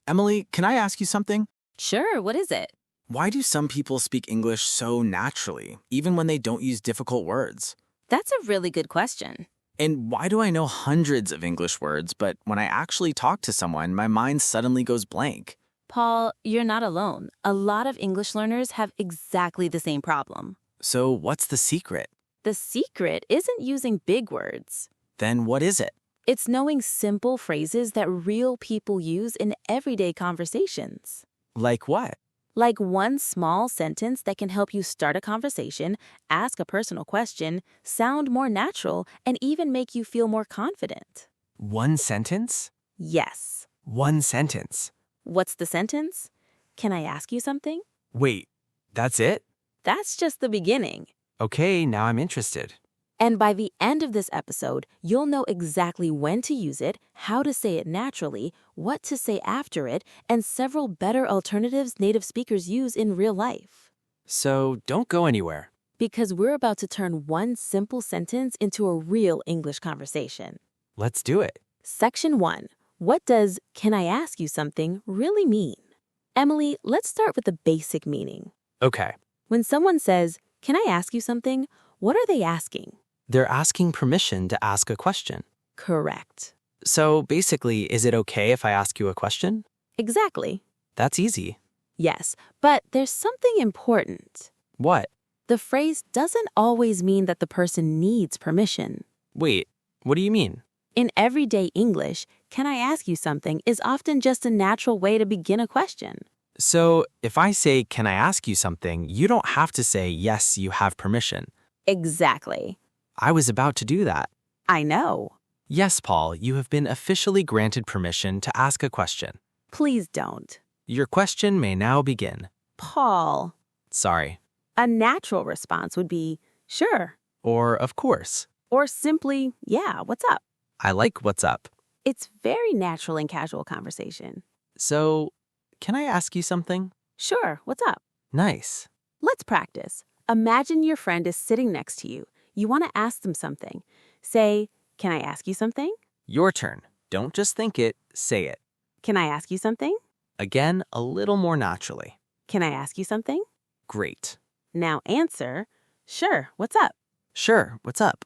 Emily, can I ask you something? Sure, what is it? Why do some people speak English so naturally, even when they don't use difficult words? That's a really good question. And why do I know hundreds of English words, but when I actually talk to someone, my mind suddenly goes blank? Paul, you're not alone. A lot of English learners have exactly the same problem. So what's the secret? The secret isn't using big words. Then what is it? It's knowing simple phrases that real people use in everyday conversations. Like what? Like one small sentence that can help you start a conversation, ask a personal question, sound more natural, and even make you feel more confident. One sentence? Yes. One sentence. What's the sentence? Can I ask you something? Wait, that's it? That's just the beginning. Okay, now I'm interested. And by the end of this episode, you'll know exactly when to use it, how to say it naturally, what to say after it, and several better alternatives native speakers use in real life. So don't go anywhere. Because we're about to turn one simple sentence into a real English conversation. Let's do it. Section 1. What does "can I ask you something" really mean? Emily, let's start with the basic meaning. Okay. When someone says, "Can I ask you something?" what are they asking? They're asking permission to ask a question. Correct. So basically, is it okay if I ask you a question? Exactly. That's easy. Yes, but there's something important. What? The phrase doesn't always mean that the person needs permission. Wait, what do you mean? In everyday English, "can I ask you something" is often just a natural way to begin a question. So if I say, can I ask you something, you don't have to say, yes, you have permission. Exactly. I was about to do that. I know. Yes, Paul, you have been officially granted permission to ask a question. Please don't. Your question may now begin. Paul. Sorry. A natural response would be, "Sure," Or, of course. or simply, "Yeah, what's up?" I like what's up. It's very natural in casual conversation. So, can I ask you something? "Sure, what's up?" Nice. Let's practice. Imagine your friend is sitting next to you. You want to ask them something. Say, "Can I ask you something?" Your turn. Don't just think it, say it. "Can I ask you something?" Again, a little more naturally. "Can I ask you something?" Great. Now answer, "Sure, what's up?" Sure, what's up?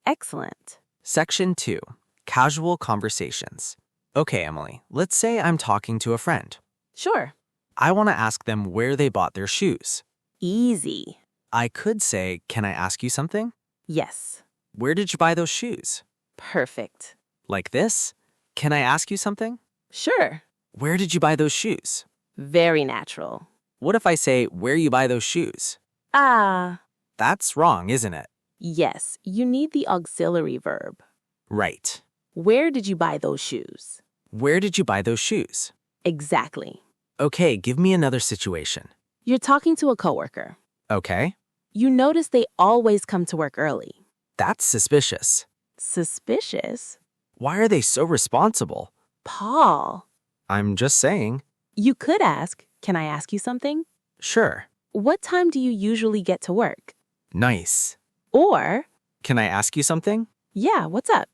Excellent. Section 2. Casual conversations. Okay, Emily, let's say I'm talking to a friend. Sure. I want to ask them where they bought their shoes. Easy. I could say, can I ask you something? Yes. Where did you buy those shoes? Perfect. Like this? Can I ask you something? Sure. Where did you buy those shoes? Very natural. What if I say, where you buy those shoes? Ah. That's wrong, isn't it? Yes, you need the auxiliary verb. Right. Where did you buy those shoes? Where did you buy those shoes? Exactly. Okay, give me another situation. You're talking to a coworker. Okay. You notice they always come to work early. That's suspicious. Suspicious? Why are they so responsible? Paul. I'm just saying. You could ask, "Can I ask you something?" Sure. What time do you usually get to work? Nice. Or, Can I ask you something? "Yeah, what's up?"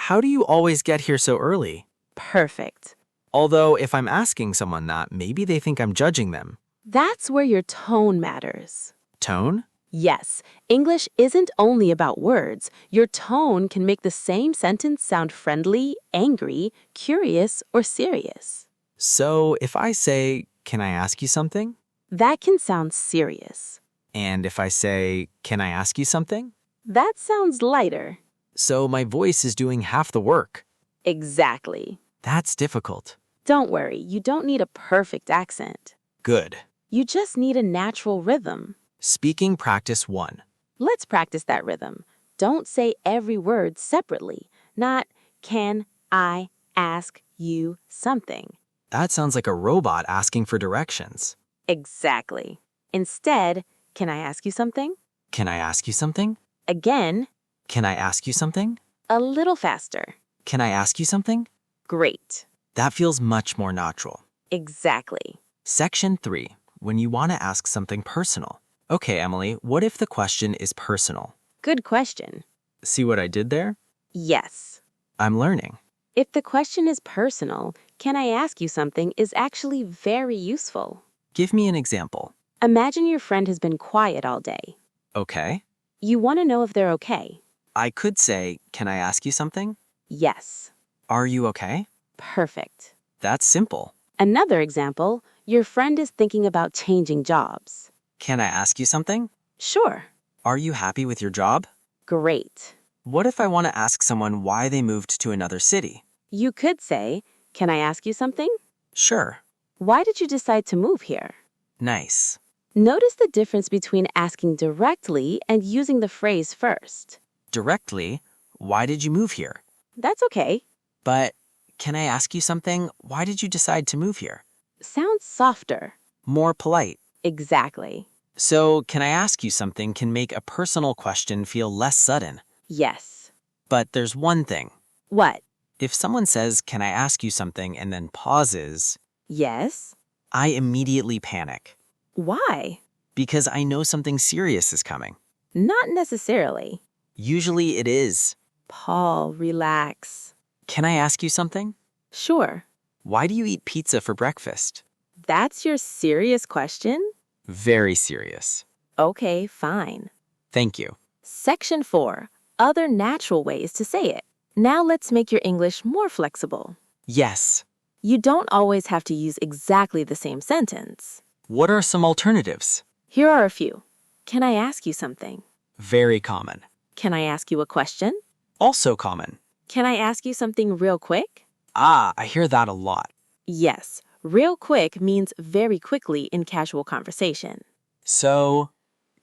How do you always get here so early? Perfect. Although, if I'm asking someone that, maybe they think I'm judging them. That's where your tone matters. Tone? Yes, English isn't only about words. Your tone can make the same sentence sound friendly, angry, curious, or serious. So, if I say, can I ask you something? That can sound serious. And if I say, can I ask you something? That sounds lighter. So my voice is doing half the work. Exactly. That's difficult. Don't worry, you don't need a perfect accent. Good. You just need a natural rhythm. Speaking practice 1. Let's practice that rhythm. Don't say every word separately. Not, "Can I ask you something?" That sounds like a robot asking for directions. Exactly. Instead, "Can I ask you something?" Can I ask you something? Again, Can I ask you something? a little faster. Can I ask you something? Great. That feels much more natural. Exactly. Section 3. When you want to ask something personal. Okay, Emily, what if the question is personal? Good question. See what I did there? Yes. I'm learning. If the question is personal, can I ask you something is actually very useful. Give me an example. Imagine your friend has been quiet all day. Okay. You want to know if they're okay. I could say, can I ask you something? Yes. Are you okay? Perfect. That's simple. Another example, your friend is thinking about changing jobs. Can I ask you something? Sure. Are you happy with your job? Great. What if I want to ask someone why they moved to another city? You could say, can I ask you something? Sure. Why did you decide to move here? Nice. Notice the difference between asking directly and using the phrase first. Directly, why did you move here? That's okay. But can I ask you something? Why did you decide to move here? Sounds softer. More polite. Exactly. So, can I ask you something can make a personal question feel less sudden. Yes. But there's one thing. What? If someone says, can I ask you something, and then pauses, Yes. I immediately panic Why? because I know something serious is coming. Not necessarily. Usually it is. Paul, relax. Can I ask you something? Sure. Why do you eat pizza for breakfast? That's your serious question? Very serious. Okay, fine. Thank you. Section 4. Other natural ways to say it. Now let's make your English more flexible. Yes. You don't always have to use exactly the same sentence. What are some alternatives? Here are a few. Can I ask you something? Very common. Can I ask you a question? Also common. Can I ask you something real quick? Ah, I hear that a lot. Yes, real quick means very quickly in casual conversation. So,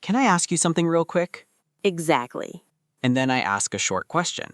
can I ask you something real quick? Exactly. And then I ask a short question.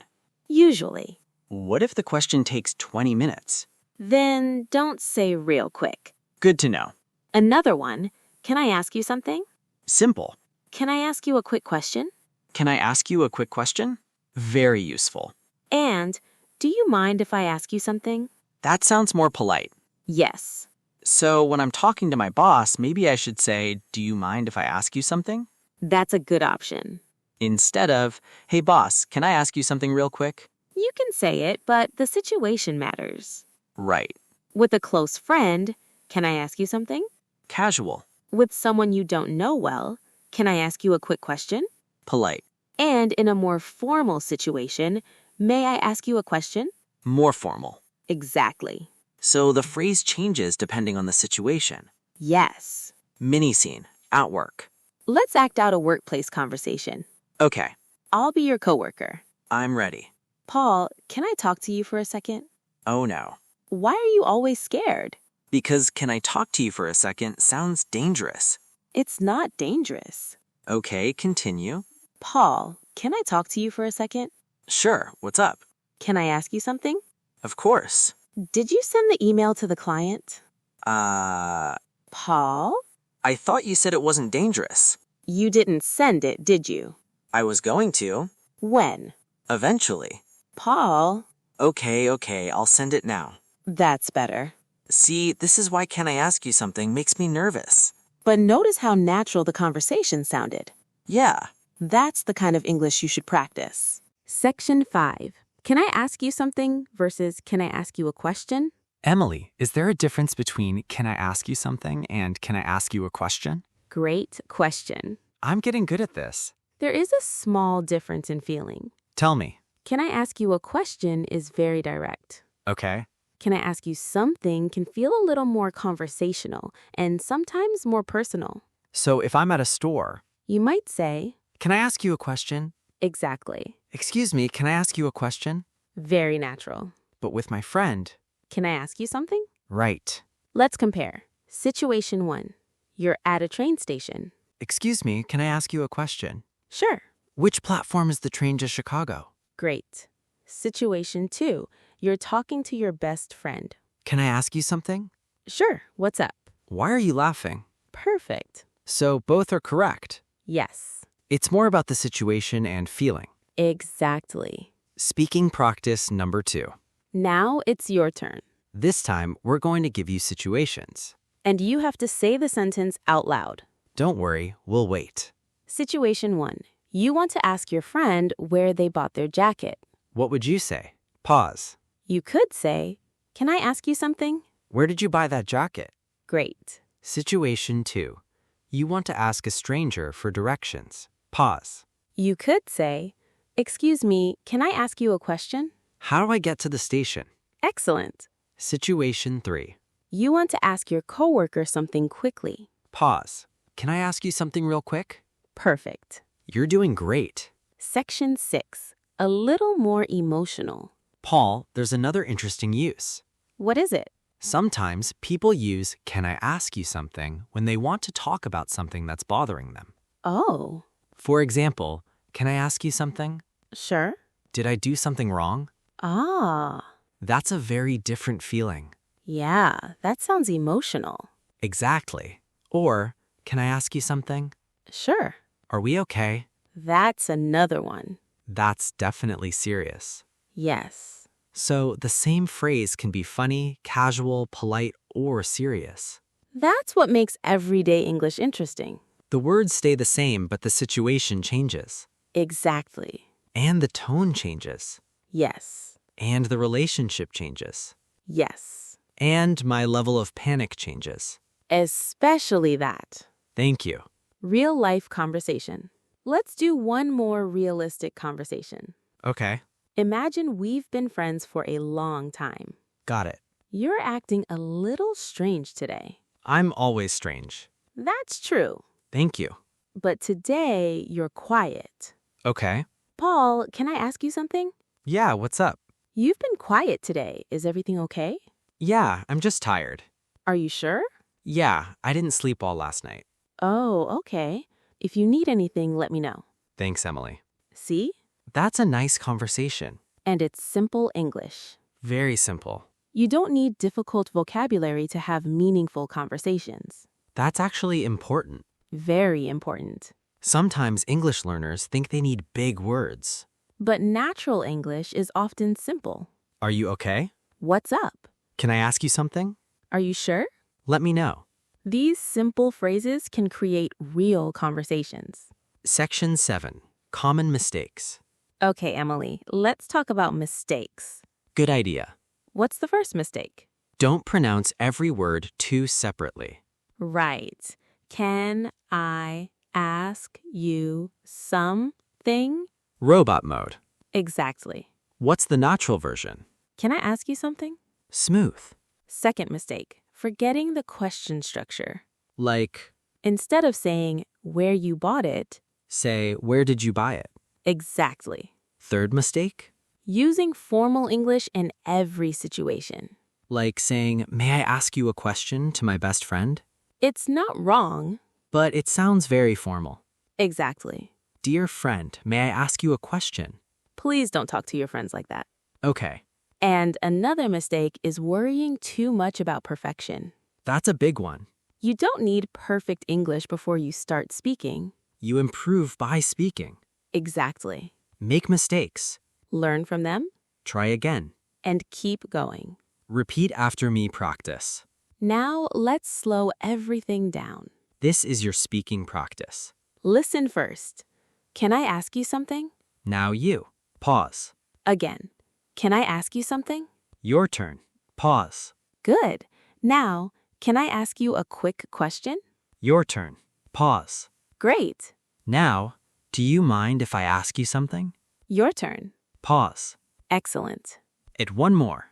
Usually. What if the question takes 20 minutes? Then don't say real quick. Good to know. Another one, can I ask you something? Simple. Can I ask you a quick question? Can I ask you a quick question? Very useful. And, do you mind if I ask you something? That sounds more polite. Yes. So when I'm talking to my boss, maybe I should say, do you mind if I ask you something? That's a good option. Instead of, hey boss, can I ask you something real quick? You can say it, but the situation matters. Right. With a close friend, can I ask you something? Casual. With someone you don't know well, can I ask you a quick question? Polite. And in a more formal situation, may I ask you a question? More formal. Exactly. So the phrase changes depending on the situation. Yes. Mini scene. At work. Let's act out a workplace conversation. Okay. I'll be your coworker. I'm ready. Paul, can I talk to you for a second? Oh no. Why are you always scared? Because can I talk to you for a second sounds dangerous. It's not dangerous. Okay, continue. Paul, can I talk to you for a second? Sure, what's up? Can I ask you something? Of course. Did you send the email to the client? I Paul? thought you said it wasn't dangerous. You didn't send it, did you? I was going to. When? Eventually. Paul? Okay, I'll send it now. That's better. See, this is why Can I Ask You Something makes me nervous. But notice how natural the conversation sounded. Yeah. That's the kind of English you should practice. Section 5. Can I ask you something versus can I ask you a question? Emily, is there a difference between can I ask you something and can I ask you a question? Great question. I'm getting good at this. There is a small difference in feeling. Tell me. Can I ask you a question is very direct. Okay. Can I ask you something can feel a little more conversational and sometimes more personal. So if I'm at a store, You might say, can I ask you a question? exactly. Excuse me, can I ask you a question? Very natural. But with my friend, Can I ask you something? right. Let's compare. Situation 1. You're at a train station. Excuse me, can I ask you a question? Sure. Which platform is the train to Chicago? Great. Situation 2. You're talking to your best friend. Can I ask you something? Sure. What's up? Why are you laughing? Perfect. So both are correct. Yes. It's more about the situation and feeling. Exactly. Speaking practice number 2. Now it's your turn. This time, we're going to give you situations. And you have to say the sentence out loud. Don't worry, we'll wait. Situation 1. You want to ask your friend where they bought their jacket. What would you say? Pause. You could say, Can I ask you something? Where did you buy that jacket? Great. Situation 2. You want to ask a stranger for directions. Pause. You could say, "Excuse me, can I ask you a question?" How do I get to the station? Excellent. Situation 3. You want to ask your coworker something quickly. Pause. Can I ask you something real quick? Perfect. You're doing great. Section 6. A little more emotional. Paul, there's another interesting use. What is it? Sometimes people use "can I ask you something" when they want to talk about something that's bothering them. Oh, For example, "Can I ask you something? sure. Did I do something wrong?" Ah, That's a very different feeling. yeah, that sounds emotional. Exactly. Or, "Can I ask you something? Sure. Are we okay?" That's another one. That's definitely serious. Yes. So the same phrase can be funny, casual, polite, or serious. That's what makes everyday English interesting. The words stay the same, but the situation changes. Exactly. And the tone changes. Yes. And the relationship changes. Yes. And my level of panic changes. Especially that. Thank you. Real life conversation. Let's do one more realistic conversation. Okay, Imagine we've been friends for a long time. got it. You're acting a little strange today. I'm always strange. That's true. Thank you. But today, you're quiet. Okay. Paul, can I ask you something? Yeah, what's up? You've been quiet today. Is everything okay? Yeah, I'm just tired. Are you sure? Yeah, I didn't sleep all last night. Oh, okay. If you need anything, let me know. Thanks, Emily. See? That's a nice conversation. And it's simple English. Very simple. You don't need difficult vocabulary to have meaningful conversations. That's actually important. Very important. Sometimes English learners think they need big words. But natural English is often simple. Are you okay? What's up? Can I ask you something? Are you sure? Let me know. These simple phrases can create real conversations. Section 7. Common mistakes. Okay, Emily, let's talk about mistakes. Good idea. What's the first mistake? Don't pronounce every word too separately. Right. Can I ask you something? Robot mode. Exactly. What's the natural version? Can I ask you something? Smooth. Second mistake, forgetting the question structure. Like, Instead of saying where you bought it, say, where did you buy it? exactly. Third mistake? Using formal English in every situation. Like saying, may I ask you a question to my best friend? It's not wrong. But it sounds very formal. Exactly. Dear friend, may I ask you a question? Please don't talk to your friends like that. Okay, And another mistake is worrying too much about perfection. that's a big one. You don't need perfect English before you start speaking. You improve by speaking. Exactly. Make mistakes. Learn from them Try again. and keep going. Repeat after me practice. Now let's slow everything down. This is your speaking practice. Listen first. Can I ask you something? Now you. Pause. Again. Can I ask you something? Your turn. Pause. Good. Now, can I ask you a quick question? Your turn. Pause. Great. Now, do you mind if I ask you something? Your turn. Pause. Excellent. It one more.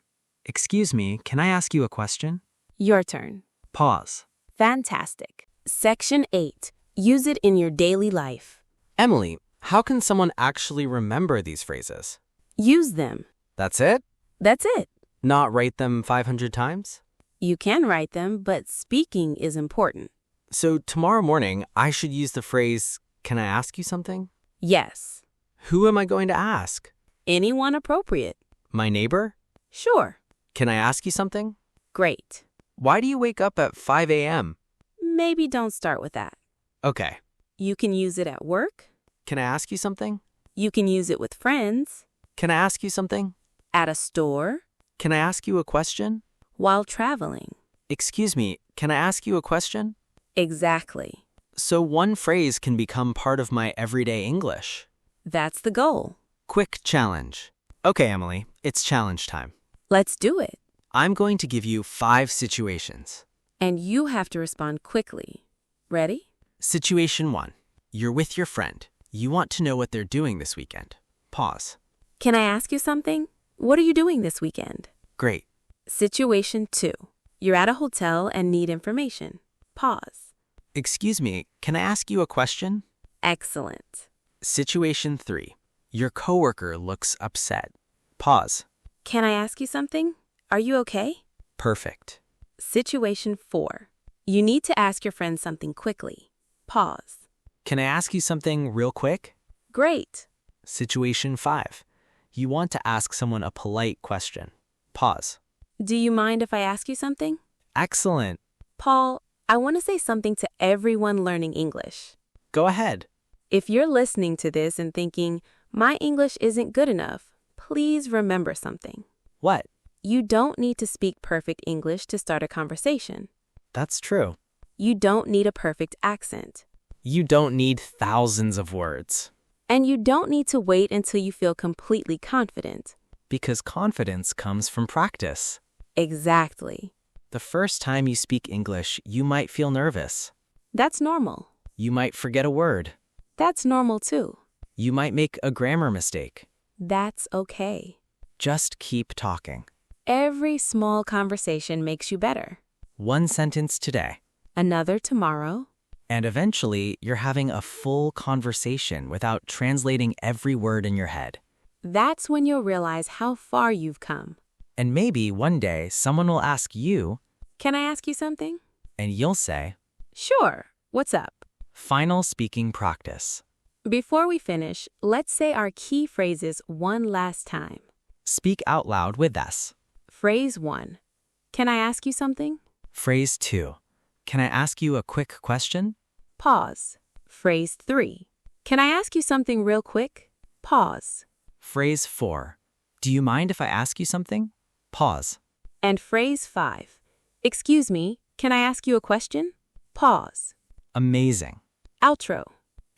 Excuse me, can I ask you a question? Your turn. Pause. Fantastic. Section 8. Use it in your daily life. Emily, how can someone actually remember these phrases? Use them. That's it? That's it. Not write them 500 times? You can write them, but speaking is important. So tomorrow morning, I should use the phrase, can I ask you something? Yes. Who am I going to ask? Anyone appropriate. My neighbor? Sure. Can I ask you something? Great. Why do you wake up at 5 a.m.? Maybe don't start with that. Okay. You can use it at work. Can I ask you something? You can use it with friends. Can I ask you something? At a store. Can I ask you a question? While traveling. Excuse me, can I ask you a question? Exactly. So one phrase can become part of my everyday English. That's the goal. Quick challenge. Okay, Emily, it's challenge time. Let's do it. I'm going to give you 5 situations. And you have to respond quickly. Ready? Situation 1. You're with your friend. You want to know what they're doing this weekend. Pause. Can I ask you something? What are you doing this weekend? Great. Situation 2. You're at a hotel and need information. Pause. Excuse me, can I ask you a question? Excellent. Situation 3. Your coworker looks upset. Pause. Can I ask you something? Are you okay? Perfect. Situation 4. You need to ask your friend something quickly. Pause. Can I ask you something real quick? Great. Situation 5. You want to ask someone a polite question. Pause. Do you mind if I ask you something? Excellent. Paul, I want to say something to everyone learning English. Go ahead. If you're listening to this and thinking, my English isn't good enough, please remember something. What? You don't need to speak perfect English to start a conversation. That's true. You don't need a perfect accent. You don't need thousands of words. And you don't need to wait until you feel completely confident. Because confidence comes from practice. Exactly. The first time you speak English, you might feel nervous. That's normal. You might forget a word. That's normal too. You might make a grammar mistake. That's okay. Just keep talking. Every small conversation makes you better. One sentence today. Another tomorrow. And eventually, you're having a full conversation without translating every word in your head. That's when you'll realize how far you've come. And maybe one day someone will ask you, Can I ask you something? and you'll say, Sure. What's up? final speaking practice. Before we finish, let's say our key phrases one last time. Speak out loud with us. Phrase 1. Can I ask you something? Phrase 2. Can I ask you a quick question? Pause. Phrase 3. Can I ask you something real quick? Pause. Phrase 4. Do you mind if I ask you something? Pause. And phrase 5. Excuse me, can I ask you a question? Pause. Amazing. Outro.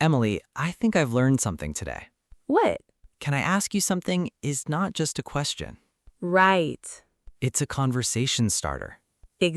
Emily, I think I've learned something today. What? Can I ask you something is not just a question. Right. It's a conversation starter.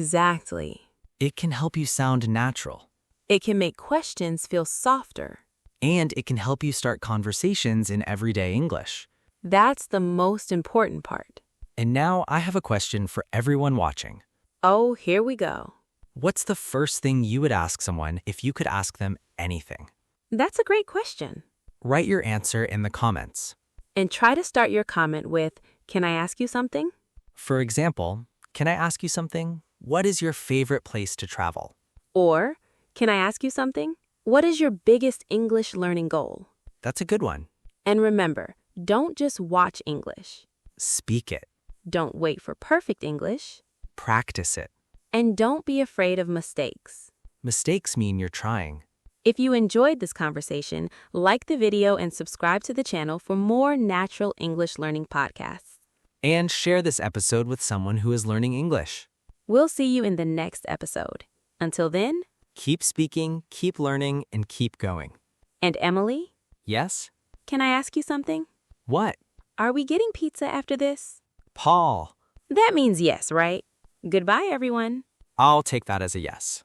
Exactly. It can help you sound natural. It can make questions feel softer. And it can help you start conversations in everyday English. That's the most important part. And now I have a question for everyone watching. Oh, here we go. What's the first thing you would ask someone if you could ask them anything? That's a great question. Write your answer in the comments. And try to start your comment with, Can I ask you something? For example, can I ask you something? What is your favorite place to travel? Or, Can I ask you something? What is your biggest English learning goal? That's a good one. And remember, don't just watch English. Speak it. Don't wait for perfect English. Practice it. And don't be afraid of mistakes. Mistakes mean you're trying. If you enjoyed this conversation, like the video and subscribe to the channel for more natural English learning podcasts. And share this episode with someone who is learning English. We'll see you in the next episode. Until then, Keep speaking, keep learning, and keep going. and Emily, Yes? can I ask you something? What? Are we getting pizza after this? Paul. That means yes, right? Goodbye, everyone. I'll take that as a yes.